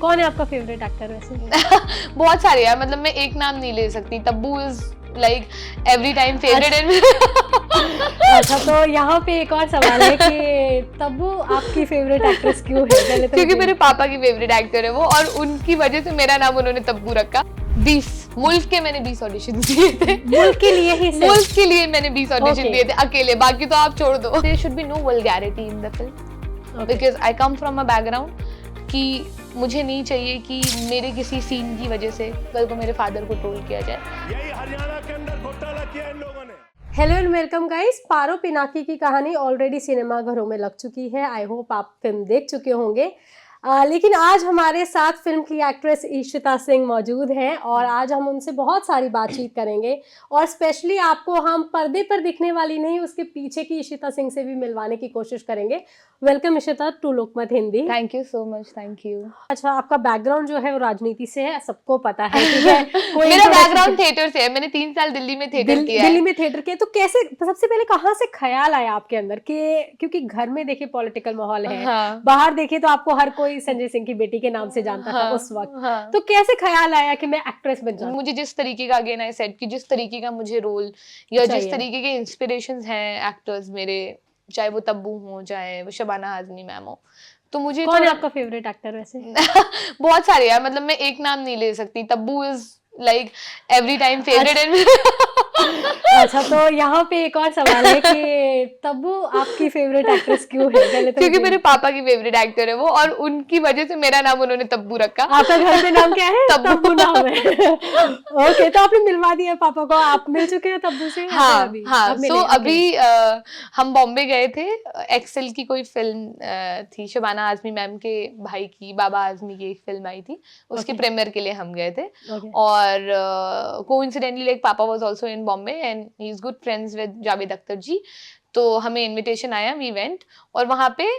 कौन है आपका फेवरेट एक्टर वैसे? बहुत सारे यार, मतलब मैं एक नाम नहीं ले सकती। Tabu is like every time favourite and अच्छा, तो यहाँ पे एक और सवाल है कि तब्बू आपकी फेवरेट एक्ट्रेस क्यों है? पहले तो क्योंकि मेरे पापा की फेवरेट एक्टर है वो, और उनकी वजह से मेरा नाम उन्होंने तब्बू रखा। 20 मुल्क के मैंने 20 ऑडिशन दिए थे। मुल्क के लिए ही? मुल्क के लिए मैंने 20 ऑडिशन दिए थे अकेले, बाकी तो आप छोड़ दो। There should be no vulgarity in the film because I come from a background कि मुझे नहीं चाहिए कि मेरे किसी सीन की वजह से कल को मेरे फादर को ट्रोल किया जाए। यही हरियाणा के अंदर घोटाला किया इन लोगों ने। Hello and welcome guys. Paro Pinaki की कहानी ऑलरेडी सिनेमा घरों में लग चुकी है। आई होप आप फिल्म देख चुके होंगे। लेकिन आज हमारे साथ फिल्म की एक्ट्रेस ईशिता सिंह मौजूद हैं और आज हम उनसे बहुत सारी बातचीत करेंगे और स्पेशली आपको हम पर्दे पर दिखने वाली नहीं, उसके पीछे की ईशिता सिंह से भी मिलवाने की कोशिश करेंगे। Welcome Ishita to Lokmat Hindi. Thank you so much. Thank you. अच्छा, आपका बैकग्राउंड जो है वो राजनीति से है, सबको पता है, ठीक है? मेरा बैकग्राउंड थिएटर से है। मैंने 3 साल दिल्ली में थिएटर किया है। दिल्ली में थिएटर किया, तो कैसे, सबसे पहले कहाँ से ख्याल आया आपके अंदर कि, क्योंकि घर में देखिए पॉलिटिकल माहौल है, हाँ। बाहर देखिए तो आपको हर कोई संजय सिंह की बेटी के नाम से जानता था उस वक्त, तो कैसे ख्याल आया कि मैं एक्ट्रेस बन जाऊं? मुझे जिस तरीके का, अगेन आई सेड कि जिस तरीके का मुझे रोल या जिस तरीके के इंस्पिरेशंस हैं एक्टर्स मेरे, चाहे वो तब्बू हो, चाहे वो शबाना आजमी मैम हो, तो मुझे कौन है आपका फेवरेट एक्टर वैसे? बहुत सारे यार, मतलब मैं एक नाम नहीं ले सकती। Tabu is like every time favourite and अच्छा, तो यहाँ पे एक और सवाल है कि तब्बू आपकी फेवरेट एक्ट्रेस क्यों है? पहले तो क्योंकि मेरे पापा की फेवरेट एक्टर है वो, और उनकी वजह से मेरा नाम उन्होंने तब्बू रखा। आपका घर पे नाम क्या है? तब्बू नाम है। ओके, तो आपने मिलवा दिया पापा को, आप मिल चुके हैं तब्बू से? हाँ हाँ। सो अभी हम बॉम्बे गए थे, एक्सेल की कोई फिल्म थी, शबाना आजमी मैम के भाई की, बाबा आजमी की एक फिल्म आई थी, उसके प्रीमियर के लिए हम गए थे। और coincidentally like papa was also in Bombay and he is good friends with Javed Akhtar ji, तो हमें इनविटेशन आया, वी वेंट, और वहां पे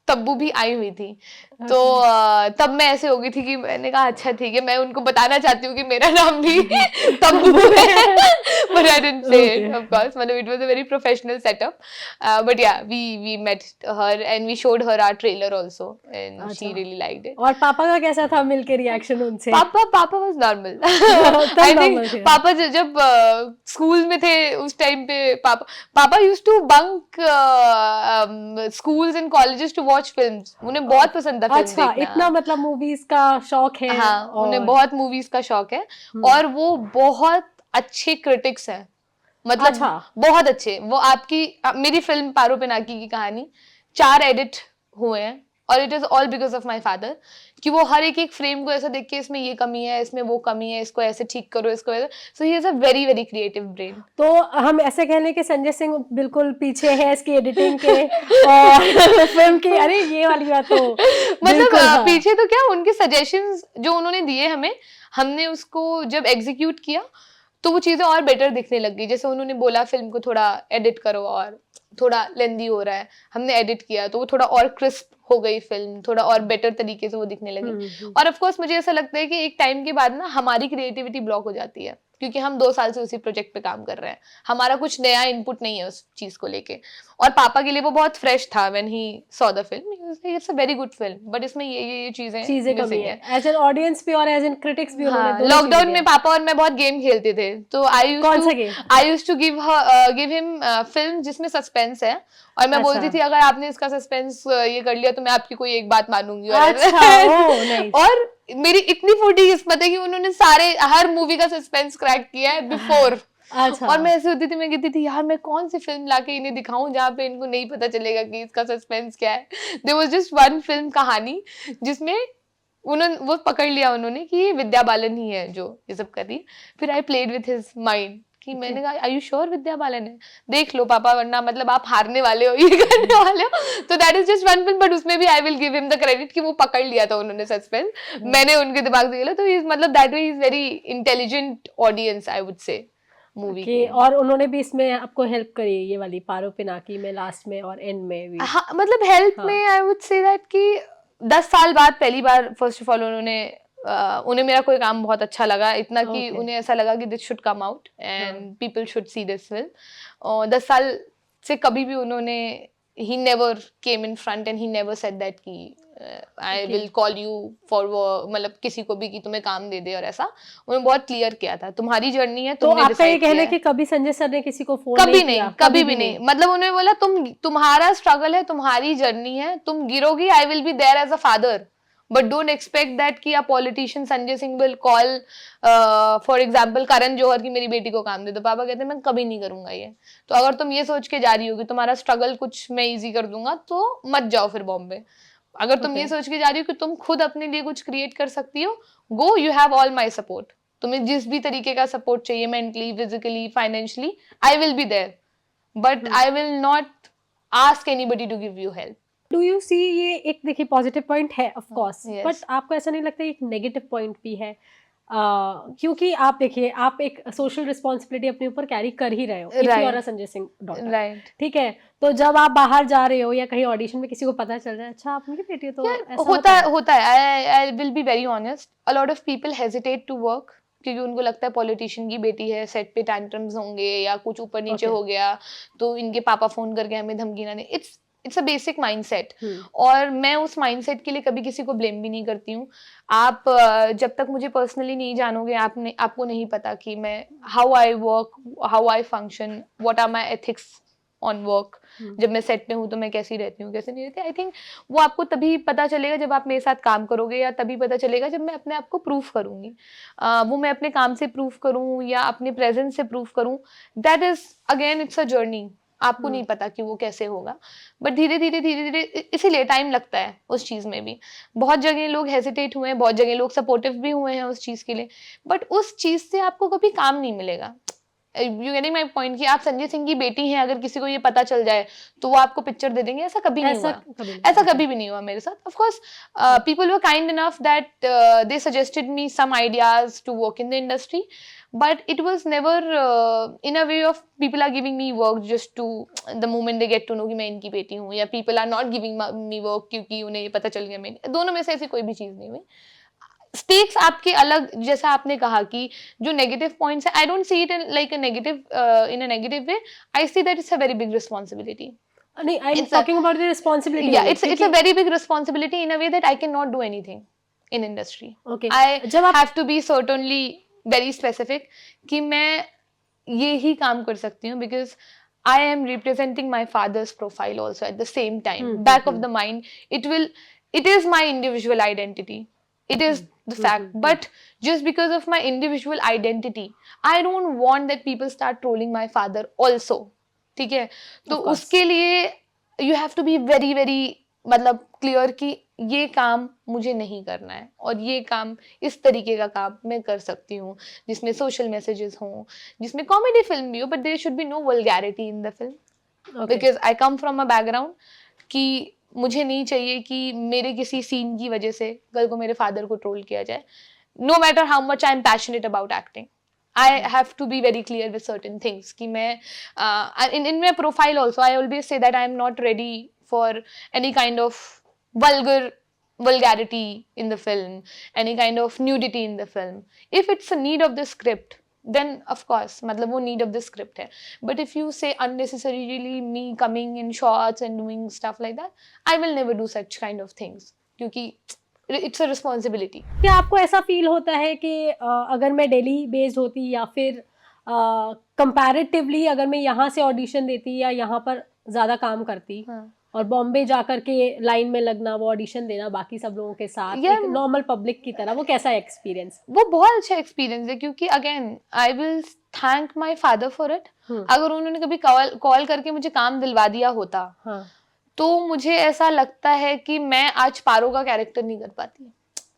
तब्बू भी आई हुई थी। तो तब मैं ऐसे हो गई थी कि मैंने कहा अच्छा ठीक है, मैं उनको बताना चाहती हूँ कि मेरा नाम भी तब्बू है, but I didn't say it, of course. मतलब it was a very professional setup, but yeah, we met her and we showed her our trailer also, and she really liked it. और पापा का कैसा था मिलके रिएक्शन उनसे? पापा was normal. I think पापा जब स्कूल में थे उस टाइम पे पापा used to bunk schools and colleges to watch films. उन्हें बहुत पसंद था फिल्म देखना। इतना मतलब मूवीज का शौक है। हाँ, उन्हें बहुत मूवीज का शौक है और वो बहुत अच्छे क्रिटिक्स हैं, मतलब बहुत अच्छे। वो मेरी फिल्म पारो पिनाकी की कहानी 4 एडिट हुए हैं और it is all because of my father, कि वो हर एक फ्रेम को ऐसा देख के इसमें ये कमी है, इसमें वो कमी है, इसको ऐसे ठीक करो, इसको ऐसे। So he is a very very creative brain. तो हम ऐसे कह लें कि संजय सिंह बिल्कुल पीछे है इसकी एडिटिंग के और फिल्म की। अरे ये वाली बात तो मतलब पीछे तो क्या, उनके सजेशंस जो उन्होंने दिए हमें, हमने उसको जब एग्जीक्यूट किया तो वो चीजें और बेटर दिखने लग गई। जैसे उन्होंने बोला फिल्म को थोड़ा एडिट करो और थोड़ा लेंदी हो रहा है, हमने एडिट किया तो वो थोड़ा और क्रिस्प हो गई फिल्म, थोड़ा और बेटर तरीके से वो दिखने लगी। और ऑफ कोर्स मुझे ऐसा लगता है कि एक टाइम के बाद ना हमारी क्रिएटिविटी ब्लॉक हो जाती है, क्योंकि हम 2 साल से उसी प्रोजेक्ट पे काम कर रहे हैं, हमारा कुछ नया इनपुट नहीं है उस चीज को लेके। और पापा के लिए वो बहुत फ्रेश था when he saw the film, it's a very good film, but इसमें ये चीजें कमी है। एज एन ऑडियंस भी और एज एन क्रिटिक्स भी उन्होंने लॉकडाउन में पापा और मैं बहुत गेम खेलते थे, तो I used to give him film जिसमें सस्पेंस है, और मैं बोलती थी अगर आपने इसका सस्पेंस ये कर लिया तो मैं आपकी कोई एक बात मानूंगी। और मेरी इतनी फूटी किस्मत है कि उन्होंने हर मूवी का सस्पेंस क्रैक किया है बिफोर। और मैं ऐसे होती थी, मैं कहती थी यार मैं कौन सी फिल्म लाके इन्हें दिखाऊं जहाँ पे इनको नहीं पता चलेगा कि इसका सस्पेंस क्या है। There was just one film Kahaani जिसमें वो पकड़ लिया उन्होंने कि ये विद्या बालन ही है जो ये सब कर रही है। फिर I played with his mind कि मैंने कहा are you sure Vidya Balan है, देख लो पापा, वरना मतलब आप हारने वाले हो, ये करने वाले हो। तो that is just one film, but उसमें भी I will give him the credit कि वो पकड़ लिया था उन्होंने सस्पेंस, मैंने उनके दिमाग से खेला। तो मतलब that way is very intelligent audience I would say movie की। और उन्होंने भी इसमें आपको हेल्प करी ये वाली पारो पिनाकी में, लास्ट में और एंड में भी? हाँ, मतलब हेल्प में आई वुड से दैट कि 10 साल बाद पहली बार फर्स्ट ऑफ ऑल उन्हें मेरा कोई काम बहुत अच्छा लगा, इतना कि उन्हें ऐसा लगा कि this should come out and people should see this film. और 10 साल से कभी भी उन्होंने he never came in front and he never said that कि I will call you for मतलब किसी को भी कि तुम्हें काम दे दे और ऐसा उन्होंने बहुत क्लियर किया था तुम्हारी जर्नी है तो तुमने आपका ये decide कहना किया है कि कभी संजय सर ने किसी को फोन कभी नहीं नहीं किया? कभी भी नहीं मतलब उन्होंने बोला तुम्हारा स्ट्रगल है तुम्हारी जर्नी है तुम गिरोगी I will be there as a father but don't expect that कि a politician Sanjay Singh will call for example Karan Johar की मेरी बेटी को काम दे दो पापा कहते हैं मैं कभी नहीं करूंगा ये तो अगर तुम ये सोच के जा रही हो कि तुम्हारा स्ट्रगल कुछ मैं इजी कर दूंगा तो मत जाओ फिर बॉम्बे अगर तुम ये सोच के जा रही हो कि तुम खुद अपने लिए कुछ क्रिएट कर सकती हो go you have all my support तुम्हें जिस भी तरीके का सपोर्ट चाहिए mentally physically financially I will be there but I will not ask anybody to give you help do you see ये एक देखिए पॉजिटिव पॉइंट है ऑफ कोर्स yes. बट आपको ऐसा नहीं लगता एक नेगेटिव पॉइंट भी है क्योंकि आप देखिए आप एक सोशल रिस्पॉन्सिबिलिटी अपने ऊपर कैरी कर ही रहे हो if you are a Sanjay Singh daughter right ठीक है तो जब आप बाहर जा रहे हो या कहीं ऑडिशन में किसी को पता चल जाए अच्छा आप उनकी बेटी हो तो ऐसा होता है I will be very honest a lot of people hesitate to work क्योंकि उनको लगता है पॉलिटिशियन की बेटी है सेट पे टैंट्रम्स होंगे या कुछ ऊपर नीचे हो गया तो इनके पापा फोन करके हमें धमकी ना दे इट्स अ बेसिक माइंडसेट और मैं उस माइंडसेट के लिए कभी किसी को ब्लेम भी नहीं करती हूँ आप जब तक मुझे पर्सनली नहीं जानोगे आपको नहीं पता कि मैं how I work how I function what are my ethics on work जब मैं सेट पे हूँ तो मैं कैसी रहती हूँ कैसे नहीं रहती आई थिंक वो आपको तभी पता चलेगा जब आप मेरे साथ काम करोगे या तभी पता चलेगा जब मैं अपने आप को प्रूफ करूंगी वो मैं अपने काम से प्रूफ करूँ या अपने प्रेजेंस से प्रूफ करूँ that is again it's a journey आपको नहीं पता कि वो कैसे होगा बट धीरे धीरे इसीलिए टाइम लगता है उस चीज में भी बहुत जगह लोग हेजिटेट हुए हैं बहुत जगह लोग सपोर्टिव भी हुए हैं उस चीज के लिए बट उस चीज से आपको कभी काम नहीं मिलेगा यू गेटिंग माय पॉइंट कि आप संजय सिंह की बेटी हैं अगर किसी को ये पता चल जाए तो वो आपको पिक्चर दे देंगे ऐसा कभी नहीं हुआ ऐसा कभी भी नहीं हुआ मेरे साथ of course people were kind enough that they suggested me some ideas to work in the industry but it was never in a way of people are giving me work just to the moment they get to know कि मैं इनकी बेटी हूँ या people are not giving me work क्योंकि उन्हें ये पता चल गया मैं दोनों में से ऐसी कोई भी चीज नहीं हुई स्टेक्स आपके अलग जैसा आपने कहा कि जो नेगेटिव पॉइंट्स है I don't see it like a negative in a negative way I see that it's a very big responsibility नहीं I am talking about the responsibility या it's a very big responsibility in a way that I can not do anything in industry okay I have to be certainly very specific कि मैं ये ही काम कर सकती हूँ because I am representing my father's profile also at the same time. Back of the mind, it is my individual identity. It is the fact. But just because of my individual identity, I don't want that people start trolling my father also. ठीक है? तो उसके लिए you have to be very, very मतलब clear कि ये काम मुझे नहीं करना है और ये काम इस तरीके का काम मैं कर सकती हूँ जिसमें सोशल मैसेजेस हों जिसमें कॉमेडी फिल्म भी हो but there should be no vulgarity in the film because I come from a background कि मुझे नहीं चाहिए कि मेरे किसी सीन की वजह से कल को मेरे फादर को ट्रोल किया जाए no matter how much I am passionate about acting I have to be very clear with certain things कि मैं in my profile also I always say that I am not ready for any kind of vulgarity in the film, any kind of nudity in the film. If it's a need of the script, then of course, मतलब वो need of the script है. But if you say unnecessarily me coming in shorts and doing stuff like that, I will never do such kind of things. क्योंकि it's a responsibility. क्या आपको ऐसा feel होता है कि अगर मैं दिल्ली बेस्ड होती या फिर कंपैरेटिवली अगर मैं यहाँ से ऑडिशन देती या यहाँ पर ज़्यादा काम करती और बॉम्बे जाकर के लाइन में लगना वो ऑडिशन देना बाकी सब लोगों के साथ एक नॉर्मल पब्लिक की तरह वो कैसा एक्सपीरियंस वो बहुत अच्छा एक्सपीरियंस है क्योंकि again I will thank my father for it अगर उन्होंने कभी कॉल करके मुझे काम दिलवा दिया होता तो मुझे ऐसा लगता है कि मैं आज पारो का कैरेक्टर नहीं कर पाती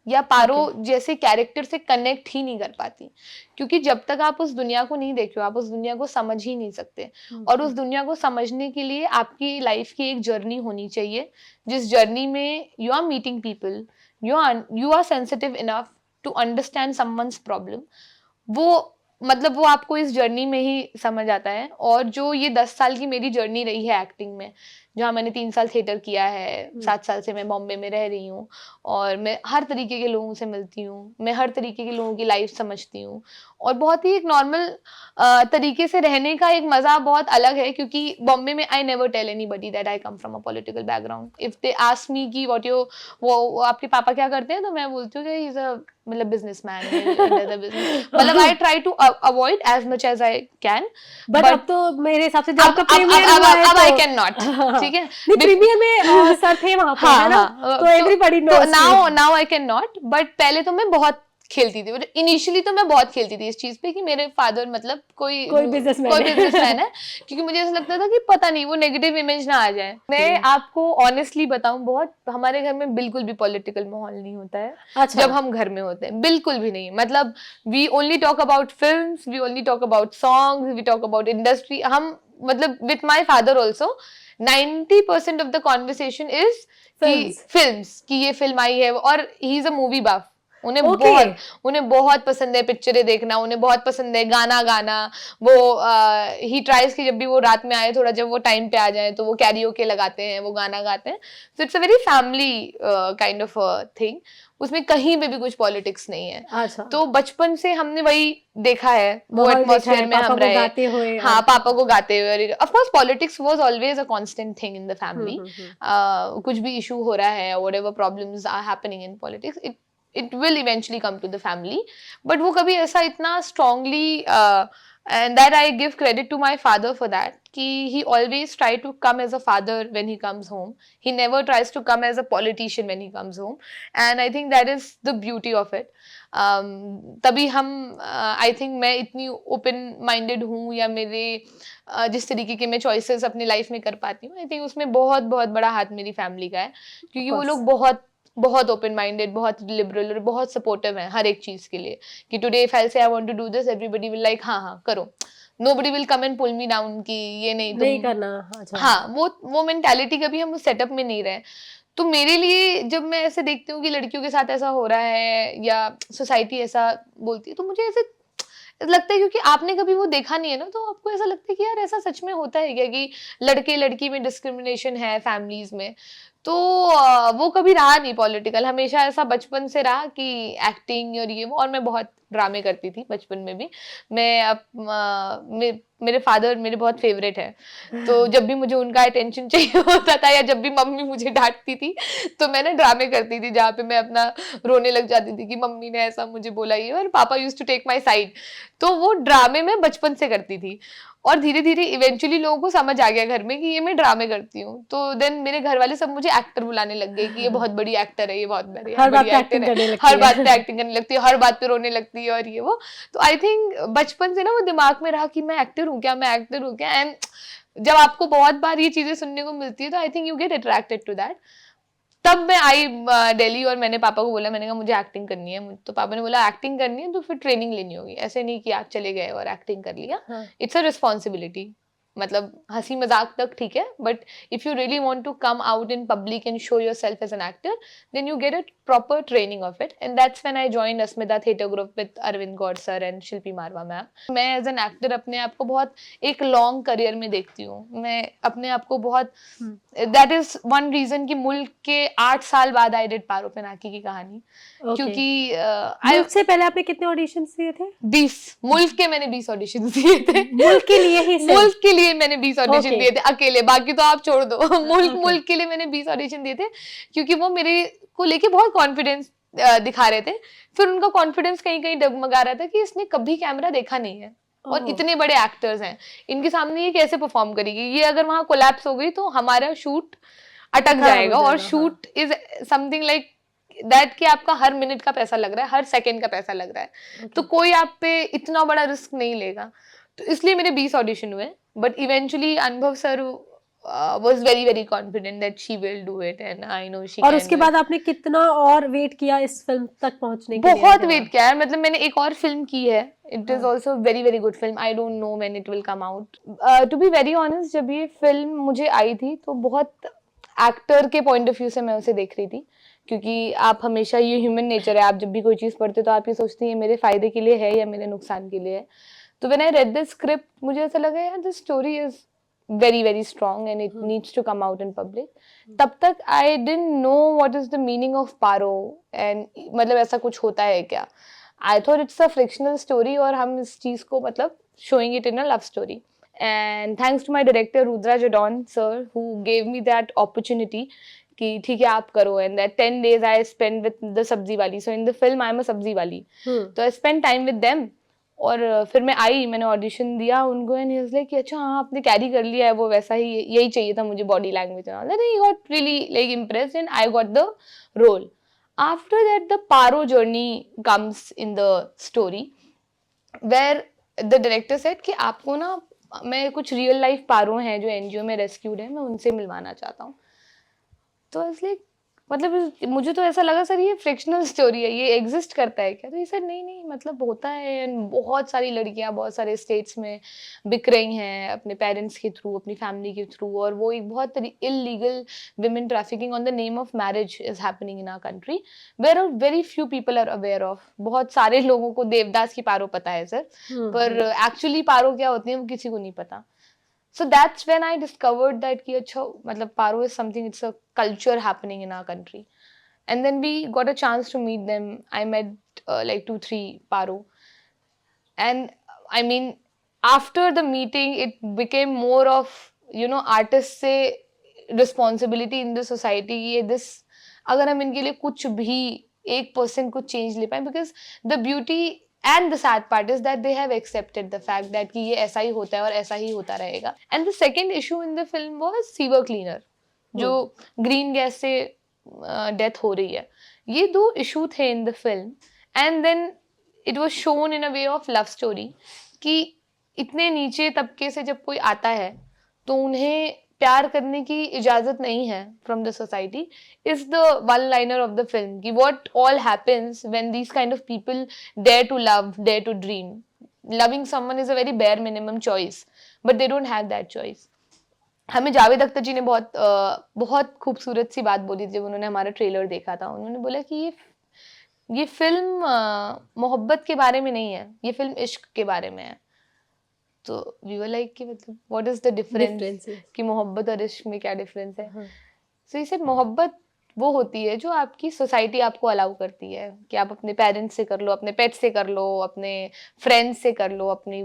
या पारो जैसे कैरेक्टर से कनेक्ट ही नहीं कर पाती क्योंकि जब तक आप उस दुनिया को नहीं देखो आप उस दुनिया को समझ ही नहीं सकते और उस दुनिया को समझने के लिए आपकी लाइफ की एक जर्नी होनी चाहिए जिस जर्नी में you are meeting people you are sensitive enough to understand someone's problem वो मतलब वो आपको इस जर्नी में ही समझ आता है और जो ये 10 साल की मेरी जर्नी रही है एक्टिंग में जहाँ मैंने 3 साल थिएटर किया है, 7 साल से मैं बॉम्बे में रह रही हूँ और मैं हर तरीके के लोगों से मिलती हूँ, मैं हर तरीके के लोगों की लाइफ समझती हूँ और बहुत ही एक नॉर्मल तरीके से रहने का एक मजा बहुत अलग है, क्योंकि बॉम्बे में I never tell anybody that I come from a political background. If they ask me कि व्हाट यू वो आपके पापा क्या करते हैं, तो मैं बोलती हूँ कि ही इज अ मतलब बिजनेसमैन मतलब I try to avoid as much as I can, but अब तो मेरे हिसाब से जब आपका प्रीमियर हुआ है अब तो आई कैन नॉट, ठीक है, नहीं प्रीमियर में सर थे वहां पे, है ना, तो everybody knows. Now I can not, but पहले तो मैं बहुत खेलती थी, इनिशियली तो मैं बहुत खेलती थी इस चीज पे कि मेरे फादर मतलब कोई बिजनेसमैन है, क्योंकि मुझे ऐसा लगता था कि पता नहीं वो नेगेटिव इमेज ना आ जाए। मैं आपको ऑनेस्टली बताऊं, बहुत हमारे घर में बिल्कुल भी पॉलिटिकल माहौल नहीं होता है। अच्छा। जब हम घर में होते हैं बिल्कुल भी नहीं, मतलब we only talk about films, we only talk about songs, we talk about industry. हम मतलब with my father also 90% of the conversation is films की ये फिल्म आई है, और ही इज अ मूवी बफ। उन्हें बहुत पसंद है पिक्चरें देखना, उन्हें बहुत पसंद है गाना गाना। वो ही ट्राइज की जब भी वो रात में आए, थोड़ा जब वो टाइम पे आ जाए तो वो कैरियोके लगाते हैं, वो गाना गाते हैं। So it's a very family kind of thing, उसमें कहीं पे भी कुछ पॉलिटिक्स नहीं है। अच्छा। तो बचपन से हमने वही देखा है, वो एटमॉस्फेयर में हम रहे, गाते हुए, हाँ पापा को गाते हुए। Of course politics was always a constant thing in the family. कुछ भी इशू हो रहा है, whatever problems are happening in politics, it will eventually come to the family, but वो कभी ऐसा इतना strongly and that I give credit to my father for that, कि he always try to come as a father when he comes home, he never tries to come as a politician when he comes home, and I think that is the beauty of it. तभी हम I think मैं इतनी open minded हूँ, या मेरे जिस तरीके के मैं choices अपनी life में कर पाती हूँ, I think उसमें बहुत बहुत बड़ा हाथ मेरी family का है, क्योंकि वो लोग बहुत बहुत ओपन माइंडेड, बहुत लिबरल और बहुत सपोर्टिव है हर एक चीज के लिए, कि today if I say I want to do this, everybody will like हाँ हाँ करो, nobody will come and pull me down कि ये नहीं करना। अच्छा। हाँ, वो मेंटालिटी कभी हम उस सेटअप में नहीं रहे। तो मेरे लिए जब मैं ऐसे देखती हूँ कि लड़कियों के साथ ऐसा हो रहा है या सोसाइटी ऐसा बोलती है, तो मुझे ऐसे लगता है, क्योंकि आपने कभी वो देखा नहीं है ना, तो आपको ऐसा लगता है कि यार ऐसा सच में होता है क्या, कि लड़के लड़की में डिस्क्रिमिनेशन है फैमिलीज में। तो वो कभी रहा नहीं पॉलिटिकल, हमेशा ऐसा बचपन से रहा कि एक्टिंग और ये वो, और मैं बहुत ड्रामे करती थी बचपन में भी। मेरे फादर मेरे बहुत फेवरेट है, तो जब भी मुझे उनका अटेंशन चाहिए होता था, या जब भी मम्मी मुझे डांटती थी, तो मैं ना ड्रामे करती थी, जहाँ पे मैं अपना रोने लग जाती थी कि मम्मी ने ऐसा मुझे बोला ये, और पापा used to take my side. तो वो ड्रामे मैं बचपन से करती थी, और धीरे धीरे इवेंचुअली लोगों को समझ आ गया घर में कि ये मैं ड्रामे करती हूँ। तो देन मेरे घर वाले सब मुझे एक्टर बुलाने लग गए कि ये बहुत बड़ी एक्टर है, ये बहुत बड़ी एक्टर है, हर बात पे एक्टिंग करने लगती है, हर बात पे रोने लगती है और ये वो। तो आई थिंक बचपन से ना वो दिमाग में रहा कि मैं एक्टर हूँ क्या, मैं एक्टर हूँ क्या। एंड जब आपको बहुत बार ये चीजें सुनने को मिलती है, तो I think you get attracted to that. तब मैं आई दिल्ली, और मैंने पापा को बोला, मैंने कहा मुझे एक्टिंग करनी है। तो पापा ने बोला एक्टिंग करनी है तो फिर ट्रेनिंग लेनी होगी, ऐसे नहीं कि आप चले गए और एक्टिंग कर लिया। It's a responsibility. मतलब हंसी मजाक तक ठीक है, but if you really want to come out in public and show yourself as an actor, then you get a proper training of it, and that's when I joined Asmita theatre group with Arvind Gaur sir and Shilpi Marwa ma'am. मैं as an actor अपने आप को बहुत एक long career में देखती हूँ। मैं अपने आप को बहुत, दैट इज वन रीजन कि मुल्क के 8 साल बाद आई डिड पारो पिनाकी की कहानी, क्योंकि मुल्क से पहले आपने कितने ऑडिशंस दिए थे? 20। मुल्क के मैंने 20 ऑडिशन दिए थे। मुल्क के लिए ही? मुल्क के लिए मैंने 20 ऑडिशन दिए थे अकेले, बाकी तो आप छोड़ दो। मुल्क के लिए मैंने 20 ऑडिशन दिए थे, क्योंकि वो मेरे को लेके बहुत कॉन्फिडेंस दिखा रहे थे। फिर उनका कॉन्फिडेंस कहीं कहीं डगमगा रहा था कि इसने कभी कैमरा देखा नहीं है, और इतने बड़े एक्टर्स हैं, इनके सामने ये कैसे परफॉर्म करेगी। ये अगर वहां कोलैप्स हो गई तो हमारा शूट अटक जाएगा, और shoot is something like that कि आपका हर मिनट का पैसा लग रहा है, हर सेकंड का पैसा लग रहा है। तो कोई आप पे इतना बड़ा रिस्क नहीं लेगा। तो इसलिए मेरे 20 ऑडिशन हुए, बट इवेंचुअली अनुभव sir was very confident that she will do it, and I know she और can उसके do बाद it. आपने कितना और वेट किया इस फिल्म तक पहुंचने के लिए? बहुत वेट किया है, मतलब मैंने एक और फिल्म की है, it is also very good film. I don't know when it will come out. To be very honest, जब ये फिल्म मुझे आई थी तो बहुत एक्टर के पॉइंट ऑफ व्यू से मैं उसे देख रही थी, क्योंकि आप हमेशा, ये ह्यूमन नेचर है, आप जब भी कोई चीज़ पढ़ते तो आप ये सोचते हैं मेरे फायदे के लिए है या मेरे नुकसान के लिए है। तो when I read the script, मुझे ऐसा लगा यार this story is very very strong and it needs to come out in public. तब तक I didn't know what is the meaning of paro and मतलब ऐसा कुछ होता है क्या. I thought it's a fictional story और हम इस चीज को मतलब showing it in a love story. And thanks to my director Rudra Jadon sir who gave me that opportunity कि ठीक है आप करो. And that 10 days I spent with the sabzi wali. So in the film I am a sabzi wali. तो I spent time with them. और फिर मैं आई, मैंने ऑडिशन दिया उनको एंड ही वाज लाइक कि अच्छा हाँ आपने कैरी कर लिया है वो वैसा ही, यही चाहिए था मुझे body language and all. He got really like impressed and I got the role. After that the Paro journey comes in the story where the director said कि आपको ना मैं कुछ रियल लाइफ पारो हैं जो एनजीओ में रेस्क्यूड है, मैं उनसे मिलवाना चाहता हूँ. तो इसलिए मतलब मुझे तो ऐसा लगा सर ये फ्रिक्शनल स्टोरी है, ये एग्जिस्ट करता है क्या? तो ये सर नहीं मतलब होता है. बहुत सारी लड़कियां बहुत सारे स्टेट्स में बिक रही हैं अपने पेरेंट्स के थ्रू, अपनी फैमिली के थ्रू, और वो एक बहुत illegal women trafficking on the name of marriage is happening in our country where very few people are aware of. बहुत सारे लोगों को देवदास की पारो पता है सर, पर एक्चुअली पारो क्या होती है वो किसी को नहीं पता. So that's when I discovered that कि अच्छा मतलब paro is something, it's a culture happening in our country. And then we got a chance to meet them. I met like 2-3 paro. And I mean, after the meeting, it became more of, you know, artists से responsibility in the society. ये this अगर हम इनके लिए कुछ भी 1% कुछ change ले पाए, because the beauty and the sad part is that they have accepted the fact that कि ये ऐसा ही होता है और ऐसा ही होता रहेगा. And the second issue in the film was sewer cleaner, जो green gas से death हो रही है. ये 2 issue थे in the film. And then it was shown in a way of love story कि इतने नीचे तबके से जब कोई आता है तो उन्हें प्यार करने की इजाजत नहीं है from the society is the one liner of the film कि what all happens when these kind of people dare to love, dare to dream. Loving someone is a very bare minimum choice but they don't have that choice. हमें जावेद अख्तर जी ने बहुत खूबसूरत सी बात बोली जब उन्होंने हमारा ट्रेलर देखा था. उन्होंने बोला कि ये फिल्म मोहब्बत के बारे में नहीं है, ये फिल्म इश्क के बारे में है. तो वी वर लाइक कि मतलब व्हाट इज द डिफरेंस कि मोहब्बत और इश्क में क्या डिफरेंस है. सो इसे मोहब्बत वो होती है जो आपकी सोसाइटी आपको अलाउ करती है कि आप अपने पेरेंट्स से कर लो, अपने पेट से कर लो, अपने फ्रेंड्स से कर लो, अपनी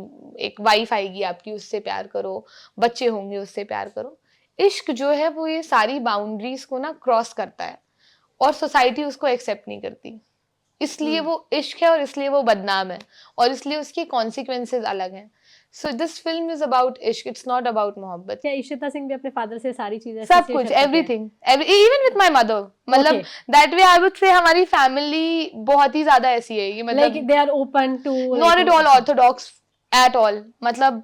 एक वाइफ आएगी आपकी उससे प्यार करो, बच्चे होंगे उससे प्यार करो. इश्क जो है वो ये सारी बाउंड्रीज को ना क्रॉस करता है और सोसाइटी उसको एक्सेप्ट नहीं करती, इसलिए वो इश्क है और इसलिए वो बदनाम है और इसलिए उसके कॉन्सिक्वेंसेज अलग हैं. So this film is about ishq, it's not about मोहब्बत. क्या इशिता सिंह भी अपने फादर से सारी चीजें सब कुछ everything, even with my mother. मतलब that way I would say हमारी family बहुत ही ज्यादा ऐसी है कि मतलब like they are open to not at all orthodox at all. मतलब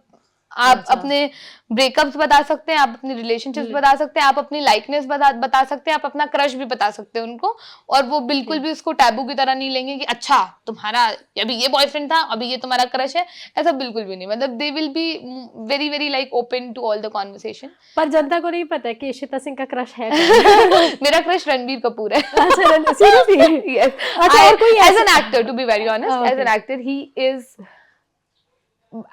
आप अपने ब्रेकअप्स बता सकते हैं, आप अपनी रिलेशनशिप्स बता सकते हैं, आप अपनी लाइकनेस बता सकते हैं, आप अपना क्रश भी बता सकते हैं उनको, और वो बिल्कुल भी उसको टैबू की तरह नहीं लेंगे कि अच्छा तुम्हारा अभी ये बॉयफ्रेंड था, अभी ये तुम्हारा क्रश है. ऐसा बिल्कुल भी नहीं. मतलब they will be very very like open to all the conversation. पर जनता को नहीं पता कि इशिता सिंह का क्रश है. मेरा क्रश रणबीर कपूर है. अच्छा सीरियसली? यस. अच्छा और कोई as an actor, to be very honest, as an actor he is,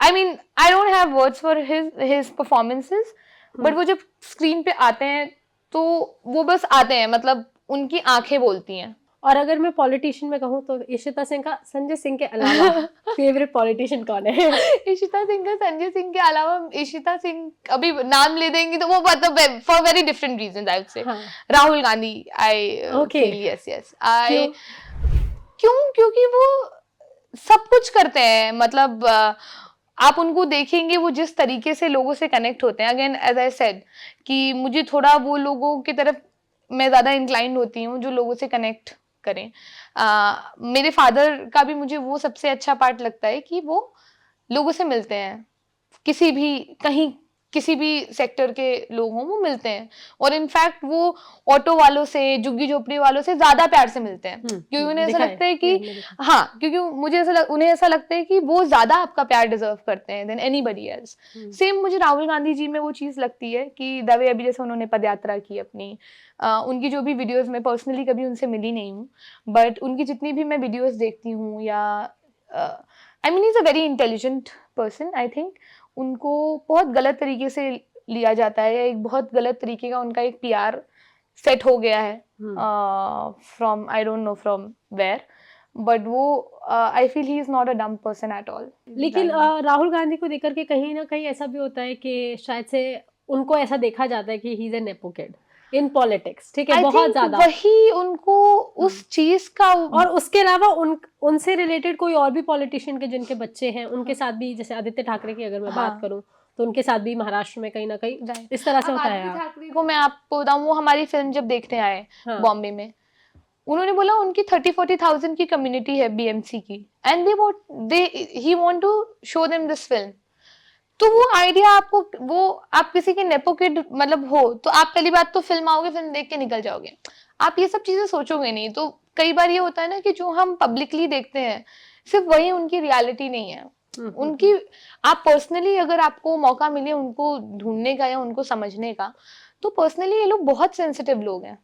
I mean, I don't have words for his performances, but वो जब स्क्रीन पे आते हैं तो वो बस आते हैं, मतलब उनकी आंखें बोलती हैं. और अगर मैं पॉलिटिशियन में कहूँ तो इशिता सिंह का संजय सिंह के अलावा फेवरेट पॉलिटिशियन कौन है? इशिता सिंह का संजय सिंह के अलावा इशिता सिंह अभी नाम ले देंगी तो वो मतलब for very different reasons I would say. Rahul Gandhi, I yes I क्योंकि वो सब कुछ करते हैं. मतलब आप उनको देखेंगे वो जिस तरीके से लोगों से कनेक्ट होते हैं. अगेन एज आई सेड कि मुझे थोड़ा वो लोगों की तरफ मैं ज़्यादा इंक्लाइंड होती हूँ जो लोगों से कनेक्ट करें. मेरे फादर का भी मुझे वो सबसे अच्छा पार्ट लगता है कि वो लोगों से मिलते हैं, किसी भी कहीं किसी भी सेक्टर के लोग हों वो मिलते हैं, और इनफैक्ट वो ऑटो वालों से, झुग्गी झोपड़ी वालों से ज्यादा प्यार से मिलते हैं. क्योंकि उन्हें ऐसा लगता है कि हाँ, क्योंकि मुझे उन्हें ऐसा लगता है कि वो ज्यादा आपका प्यार डिजर्व करते हैं देन एनीबडी एल्स. सेम मुझे राहुल गांधी जी में वो चीज लगती है कि दवे अभी जैसे उन्होंने पदयात्रा की अपनी, उनकी जो भी वीडियोस, में पर्सनली कभी उनसे मिली नहीं हूँ, बट उनकी जितनी भी मैं वीडियोस देखती हूँ, या I mean he is a very intelligent person. I think उनको बहुत गलत तरीके से लिया जाता है, या एक बहुत गलत तरीके का उनका एक पीआर सेट हो गया है from I don't know from where, but वो I feel he is not a dumb person at all. लेकिन राहुल गांधी को देकर के कहीं ना कहीं ऐसा भी होता है कि शायद से उनको ऐसा देखा जाता है कि he is a nepo kid in politics, ठीक है, बहुत ज्यादा वही उनको उस चीज का, और उसके अलावा उनसे रिलेटेड कोई और भी पॉलिटिशियन के जिनके बच्चे हैं उनके साथ भी, जैसे आदित्य ठाकरे की अगर मैं बात करूं तो उनके साथ भी महाराष्ट्र में कहीं ना कहीं इस तरह से होता है। आदित्य ठाकरे को मैं आपको बताऊं, वो हमारी फिल्म जब देखने आए बॉम्बे में, उन्होंने बोला उनकी 30-40,000 की कम्युनिटी है बीएमसी की, and he want to show them this film. तो वो आइडिया आपको, वो आप किसी के नेपो किड मतलब हो तो आप पहली बात तो फिल्म आओगे, फिल्म देख के निकल जाओगे, आप ये सब चीजें सोचोगे नहीं। तो कई बार ये होता है ना कि जो हम पब्लिकली देखते हैं सिर्फ वही उनकी रियलिटी नहीं है, उनकी आप पर्सनली अगर आपको मौका मिले उनको ढूंढने का या उनको समझने का, तो पर्सनली ये लोग बहुत सेंसिटिव लोग हैं,